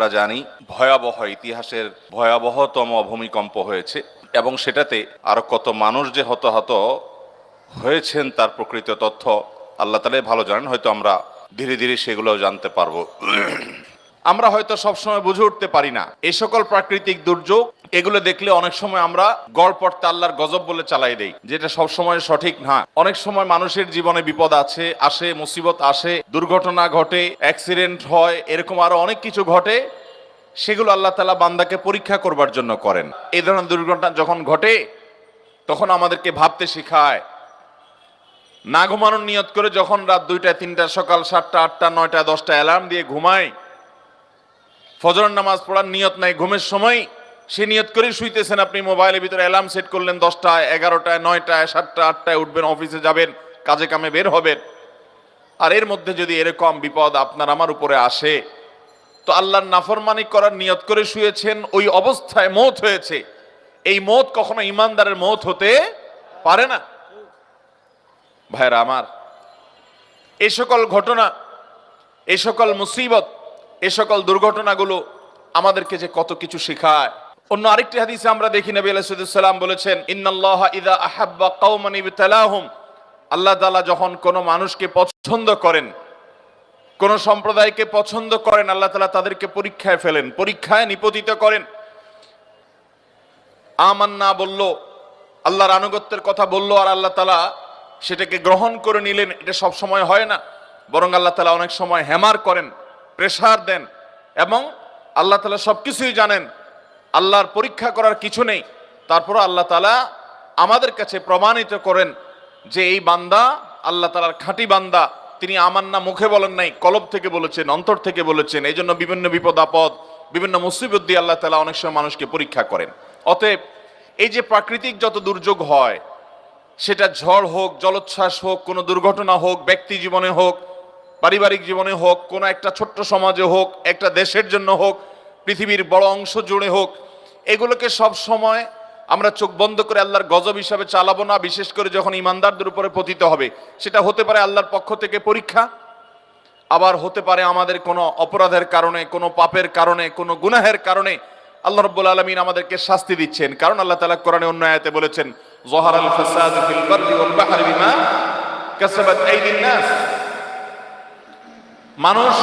আমরা জানি ভয়াবহ ইতিহাসের ভয়াবহতম ভূমিকম্প হয়েছে এবং সেটাতে আরো কত মানুষ যে হতাহত হয়েছেন তার প্রকৃত তথ্য আল্লাহ তাআলাই ভালো জানেন। হয়তো আমরা ধীরে ধীরে সেগুলো জানতে পারবো। আমরা হয়তো সবসময় বুঝে উঠতে পারি না এই সকল প্রাকৃতিক দুর্যোগ, এগুলো দেখলে অনেক সময় আমরা গড়পড়তে আল্লাহর গজব বলে চালাই দেই, যেটা সবসময় সঠিক না। অনেক সময় মানুষের জীবনে বিপদ আসে, মুসিবত আসে, দুর্ঘটনা ঘটে, অ্যাক্সিডেন্ট হয়, এরকম আরো অনেক কিছু ঘটে। সেগুলো আল্লাহ তাআলা বান্দাকে পরীক্ষা করবার জন্য করেন। এই ধরনের দুর্ঘটনা যখন ঘটে তখন আমাদেরকে ভাবতে শেখায়। না ঘুমানোর নিয়ত করে যখন রাত 2টা 3টা সকাল 7টা 8টা 9টা 10টা অ্যালার্ম দিয়ে ঘুমায়, ফজরের নামাজ পড়ার নিয়ত নাই, ঘুমের সময় সে নিয়ত করেই শুইতেছেন, আপনি মোবাইলের ভিতরে অ্যালার্ম সেট করলেন 10টায় 11টায় 9টায় 7টা 8টায় উঠবেন, অফিসে যাবেন, কাজে কামে বের হবেন। আর এর মধ্যে যদি এরকম বিপদ আপনার আমার উপরে আসে, তো আল্লাহর নাফরমানি করার নিয়ত করে শুয়েছেন, ওই অবস্থায় মওত হয়েছে। এই মওত কখনো ঈমানদারের মওত হতে পারে না। ভাইরা আমার, এই সকল ঘটনা, এই সকল মুসিবত, এই সকল দুর্ঘটনাগুলো আমাদেরকে যে কত কিছু শেখায়। অন্য আরেকটি হাদিসে আমরা দেখি নবী আলাইহিস সালাম বলেছেন, ইন্নাল্লাহা ইযা আহাব্বা কওমান ইবতালাহুম, আল্লাহ তাআলা যখন কোন মানুষকে পছন্দ করেন, কোন সম্প্রদায়কে পছন্দ করেন, আল্লাহ তাআলা তাদেরকে পরীক্ষায় ফেলেন, পরীক্ষায় নিপতিত করেন। আমান্না বলল, আল্লাহর আনুগত্যের কথা বলল, আর আল্লাহ তাআলা সেটাকে গ্রহণ করে নিলেন, এটা সব সময় হয় না। বরং আল্লাহ তাআলা অনেক সময় হ্যামার করেন, প্রেসার দেন, এবং আল্লাহ তাআলা সবকিছুই জানেন, আল্লাহর পরীক্ষা করার কিছু নেই। তারপর আল্লাহ তাআলা আমাদের কাছে প্রমাণিত করেন যে এই বান্দা আল্লাহ তাআলার খাঁটি বান্দা। তিনি আমান্না মুখে বলেন নাই, কলব থেকে বলেছেন, অন্তর থেকে বলেছেন। এই জন্য বিভিন্ন বিপদ আপদ, বিভিন্ন মুসিবত দিয়ে আল্লাহ তাআলা অনেক সময় মানুষকে পরীক্ষা করেন। অতএব এই যে প্রাকৃতিক যত দুর্যোগ হয়, সেটা ঝড় হোক, জলোচ্ছ্বাস হোক, কোনো দুর্ঘটনা হোক, ব্যক্তি জীবনে হোক, পারিবারিক জীবনে হোক, কোনো একটা ছোট্ট সমাজে হোক, একটা দেশের জন্য হোক, পৃথিবীর বড় অংশ জুড়ে হোক, এগুলোকে সব সময় আমরা চোখ বন্ধ করে আল্লাহর গজব হিসাবে চালাবো না। বিশেষ করে যখন ঈমানদারদের উপরে পতিত হবে, সেটা হতে পারে আল্লাহর পক্ষ থেকে পরীক্ষা, আবার হতে পারে আমাদের কোনো অপরাধের কারণে, কোনো পাপের কারণে, কোনো গুনাহের কারণে আল্লাহ রাব্বুল আলামিন আমাদেরকে শাস্তি দিচ্ছেন। কারণ আল্লাহ তাআলা কোরআনে অন্য আয়াতে বলেছেন, যাহারাল ফাসাদু ফিল বাররি ওয়াল বাহরি বিমা কাসাবাত আইদিন নাস, মানুষ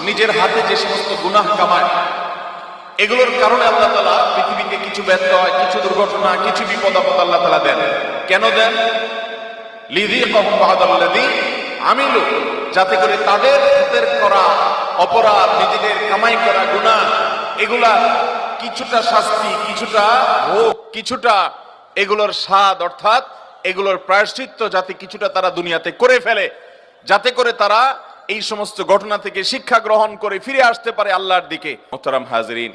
নিজের হাতে যে সমস্ত গুনাহ কামায়, এগুলোর কারণে আল্লাহ তাআলা পৃথিবীতে কিছু ব্যর্থ হয়, কিছু দুর্ঘটনা, কিছু বিপদ আপদ আল্লাহ তাআলা দেন। কেন দেন? লিযিকাহুম বা'দাল্লাযী আমিলু, যাতে করে তাদের হাতের করা অপরাধ, নিজেদের কামাই করা গুনাহ, এগুলা কিছুটা শাস্তি, কিছুটা ভোগ, কিছুটা এগুলোর স্বাদ, অর্থাৎ এগুলোর প্রায়শ্চিত্ত যাতে কিছুটা তারা দুনিয়াতে করে ফেলে, যাতে করে তারা এই সমস্ত ঘটনা থেকে শিক্ষা গ্রহণ করে ফিরে আসতে পারে আল্লাহর দিকে। মোহতারাম হাজরিন,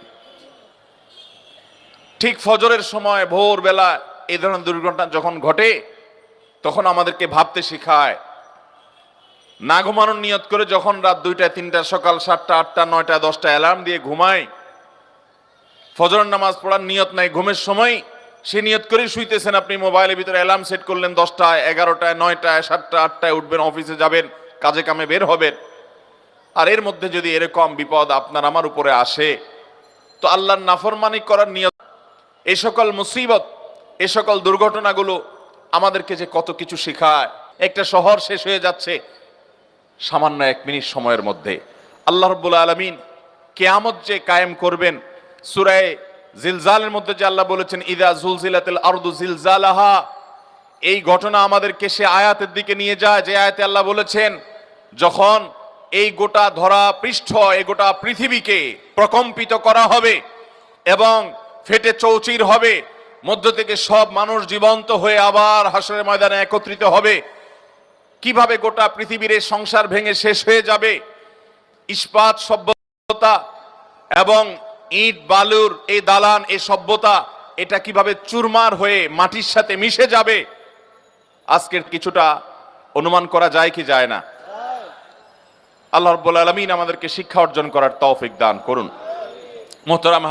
ঠিক ফজরের সময় ভোরবেলা এই ধরনের দুর্ঘটনা যখন ঘটে, তখন আমাদেরকে ভাবতে শেখায়। না ঘুমানোর নিয়ত করে যখন রাত 2টা 3টা সকাল 7টা 8টা 9টা 10টা অ্যালার্ম দিয়ে ঘুমায়, ফজরের নামাজ পড়ার নিয়ত নাই, ঘুমের সময় সে নিয়ত করেই শুইতেছেন, আপনি মোবাইলের ভিতরে অ্যালার্ম সেট করলেন 10টায় 11টায় 9টায় 7টা 8টায় উঠবেন, অফিসে যাবেন, কাজে কামে বের হবেন। আর এর মধ্যে যদি এরকম বিপদ আপনার আমার উপরে আসে, তো আল্লাহর নাফরমানি করার নিয়ত, এই সকল মুসিবত, এই সকল দুর্ঘটনাগুলো আমাদেরকে যে কত কিছু শেখায়। একটা শহর শেষ হয়ে যাচ্ছে সামান্য 1 মিনিট সময়ের মধ্যে। আল্লাহ রাব্বুল আলামিন কিয়ামত যে কায়েম করবেন, সূরা জিলজালের মধ্যে যে আল্লাহ বলেছেন, ইযা জুলজিলাতিল আরদু জিলজালাহা, এই ঘটনা আমাদেরকে সে আয়াতের দিকে নিয়ে যায় যে আয়াতে আল্লাহ বলেছেন, যখন এই গোটা ধরা পৃষ্ঠ, এই গোটা পৃথিবীকে প্রকম্পিত করা হবে এবং ফেটে চৌচির হবে, মধ্য থেকে সব মানুষ জীবন্ত হয়ে আবার হাসরের ময়দানে একত্রিত হবে। কিভাবে গোটা পৃথিবীর এই সংসার ভেঙে শেষ হয়ে যাবে, ইস্পাত সভ্যতা এবং ইট বালুর এই দালান, এই সভ্যতা, এটা কিভাবে চুরমার হয়ে মাটির সাথে মিশে যাবে, আজকের কিছুটা অনুমান করা যায় কি যায় না? আল্লাহ রাব্বুল আলামিন আমাদেরকে শিক্ষা অর্জন করার তৌফিক দান করুন। মোহতারাম